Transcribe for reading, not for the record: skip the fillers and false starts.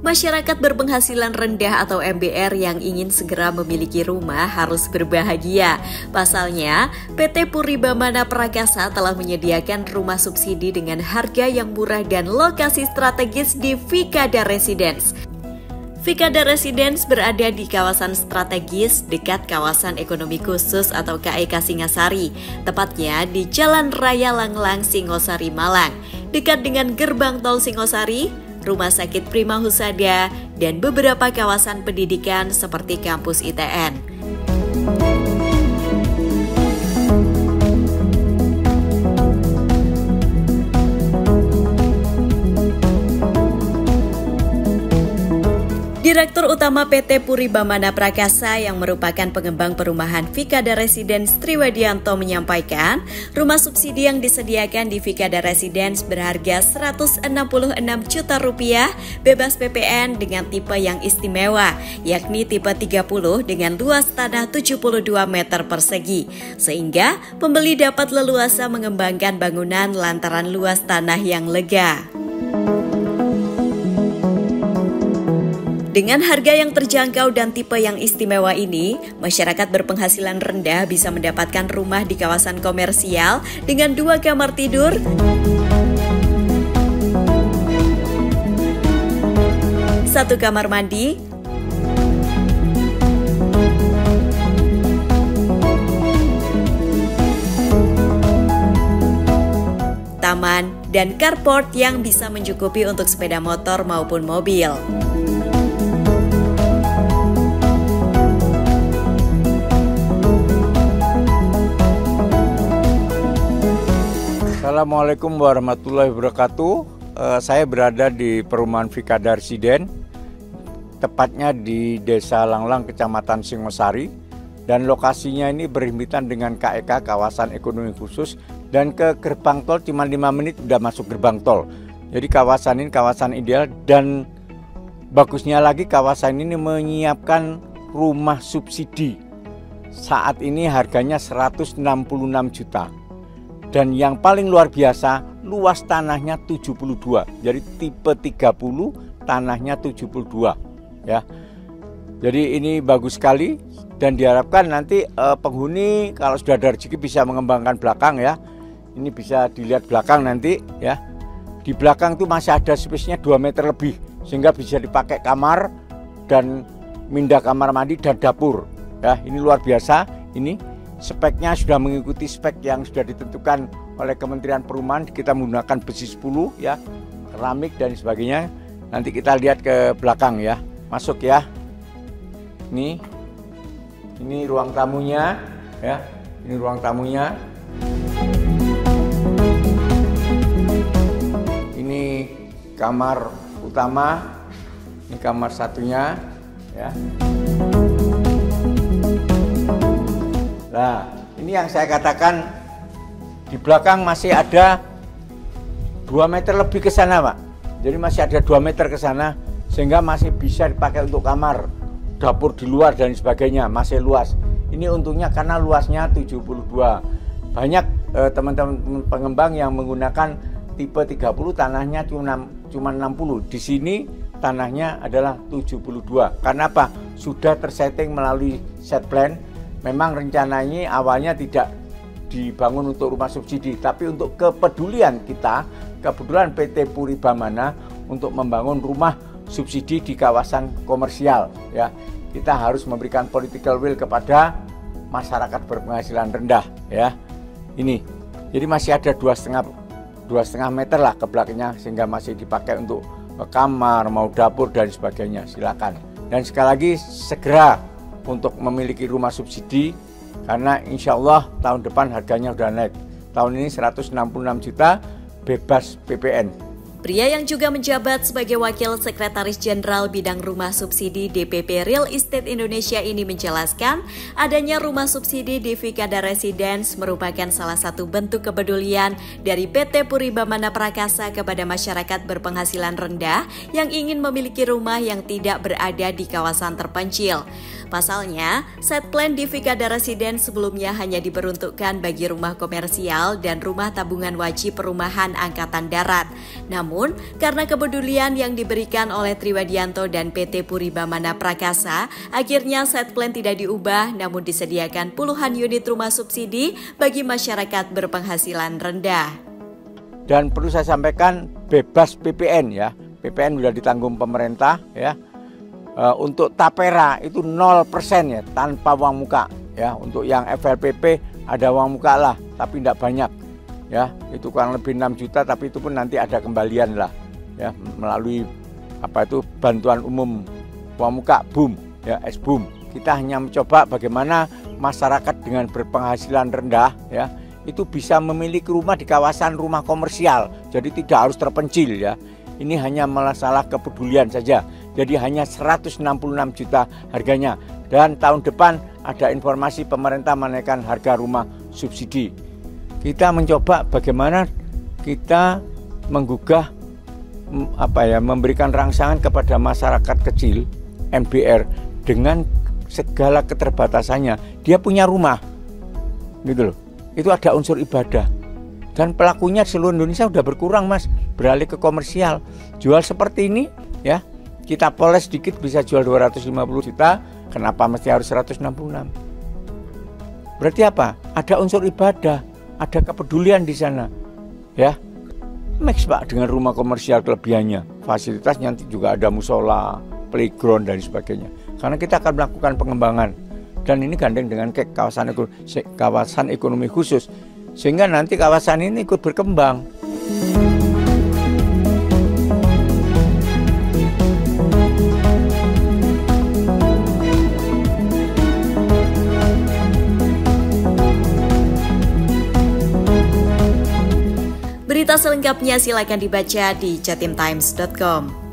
Masyarakat berpenghasilan rendah atau MBR yang ingin segera memiliki rumah harus berbahagia. Pasalnya, PT Puribamana Prakasa telah menyediakan rumah subsidi dengan harga yang murah dan lokasi strategis di Vikada Residence. Vikada Residence berada di kawasan strategis dekat kawasan ekonomi khusus atau KEK Singasari, tepatnya di Jalan Raya Langlang Singosari Malang, dekat dengan gerbang tol Singosari, Rumah Sakit Prima Husada, dan beberapa kawasan pendidikan seperti kampus ITN. Direktur Utama PT Puribamana Prakasa yang merupakan pengembang perumahan Vikada Residence Triwedianto menyampaikan, rumah subsidi yang disediakan di Vikada Residence berharga Rp166 juta, bebas PPN dengan tipe yang istimewa, yakni tipe 30 dengan luas tanah 72 meter persegi, sehingga pembeli dapat leluasa mengembangkan bangunan lantaran luas tanah yang lega. Dengan harga yang terjangkau dan tipe yang istimewa ini, masyarakat berpenghasilan rendah bisa mendapatkan rumah di kawasan komersial dengan 2 kamar tidur, 1 kamar mandi, taman, dan carport yang bisa mencukupi untuk sepeda motor maupun mobil. Assalamualaikum warahmatullahi wabarakatuh. Saya berada di perumahan Vikada Residence, tepatnya di Desa Langlang, Kecamatan Singosari, dan lokasinya ini berhimpitan dengan KEK, kawasan ekonomi khusus, dan ke gerbang tol cuma 5 menit udah masuk gerbang tol. Jadi kawasan ini kawasan ideal, dan bagusnya lagi kawasan ini menyiapkan rumah subsidi. Saat ini harganya 166 juta. Dan yang paling luar biasa, luas tanahnya 72. Jadi tipe 30, tanahnya 72 ya. Jadi ini bagus sekali, dan diharapkan nanti penghuni kalau sudah ada rezeki bisa mengembangkan belakang ya. Ini bisa dilihat belakang nanti ya. Di belakang itu masih ada space-nya 2 meter lebih, sehingga bisa dipakai kamar dan mindah kamar mandi dan dapur ya. Ini luar biasa. Ini speknya sudah mengikuti spek yang sudah ditentukan oleh Kementerian Perumahan. Kita menggunakan besi 10 ya, keramik dan sebagainya. Nanti kita lihat ke belakang ya. Masuk ya. Ini ruang tamunya ya. Ini ruang tamunya. Ini kamar utama. Ini kamar satunya ya. Nah, ini yang saya katakan, di belakang masih ada 2 meter lebih ke sana, Pak. Jadi masih ada 2 meter ke sana, sehingga masih bisa dipakai untuk kamar, dapur di luar dan sebagainya, masih luas. Ini untungnya karena luasnya 72. Banyak teman-teman pengembang yang menggunakan tipe 30, tanahnya cuma 60. Di sini tanahnya adalah 72. Karena apa? Sudah tersetting melalui set plan. Memang rencananya awalnya tidak dibangun untuk rumah subsidi, tapi untuk kepedulian kita, kebetulan PT Puribamana untuk membangun rumah subsidi di kawasan komersial ya. Kita harus memberikan political will kepada masyarakat berpenghasilan rendah ya. Ini. Jadi masih ada 2,5 meter lah ke belakangnya, sehingga masih dipakai untuk kamar, mau dapur dan sebagainya. Silakan. Dan sekali lagi segera untuk memiliki rumah subsidi, karena insya Allah tahun depan harganya udah naik. Tahun ini 166 juta bebas PPN. Pria yang juga menjabat sebagai Wakil Sekretaris Jenderal Bidang Rumah Subsidi DPP Real Estate Indonesia ini menjelaskan, adanya rumah subsidi di Vikada Residence merupakan salah satu bentuk kepedulian dari PT Puribamana Prakasa kepada masyarakat berpenghasilan rendah yang ingin memiliki rumah yang tidak berada di kawasan terpencil. Pasalnya, set plan di Vikada Residen sebelumnya hanya diperuntukkan bagi rumah komersial dan rumah tabungan wajib perumahan Angkatan Darat. Namun, karena kepedulian yang diberikan oleh Triwadianto dan PT Puribamana Prakasa, akhirnya set plan tidak diubah namun disediakan puluhan unit rumah subsidi bagi masyarakat berpenghasilan rendah. Dan perlu saya sampaikan bebas PPN ya, PPN sudah ditanggung pemerintah ya. Untuk tapera itu 0% ya, tanpa uang muka ya. Untuk yang FLPP ada uang muka lah, tapi tidak banyak ya. Itu kurang lebih 6 juta, tapi itu pun nanti ada kembalian lah ya melalui bantuan umum uang muka BUM ya, SBUM. Kita hanya mencoba bagaimana masyarakat dengan berpenghasilan rendah ya itu bisa memiliki rumah di kawasan rumah komersial, jadi tidak harus terpencil ya. Ini hanya masalah kepedulian saja. Jadi hanya 166 juta harganya. Dan tahun depan ada informasi pemerintah menaikkan harga rumah subsidi. Kita mencoba bagaimana kita menggugah memberikan rangsangan kepada masyarakat kecil MBR dengan segala keterbatasannya. Dia punya rumah, gitu loh. Itu ada unsur ibadah. Dan pelakunya seluruh Indonesia sudah berkurang mas, beralih ke komersial. Jual seperti ini ya, kita poles sedikit bisa jual 250 juta, kenapa mesti harus 166? Berarti apa? Ada unsur ibadah, ada kepedulian di sana. Ya. Max Pak dengan rumah komersial kelebihannya. Fasilitas nanti juga ada musola, playground dan sebagainya. Karena kita akan melakukan pengembangan. Dan ini gandeng dengan kawasan ekonomi khusus, sehingga nanti kawasan ini ikut berkembang. Berita selengkapnya silakan dibaca di jatimtimes.com.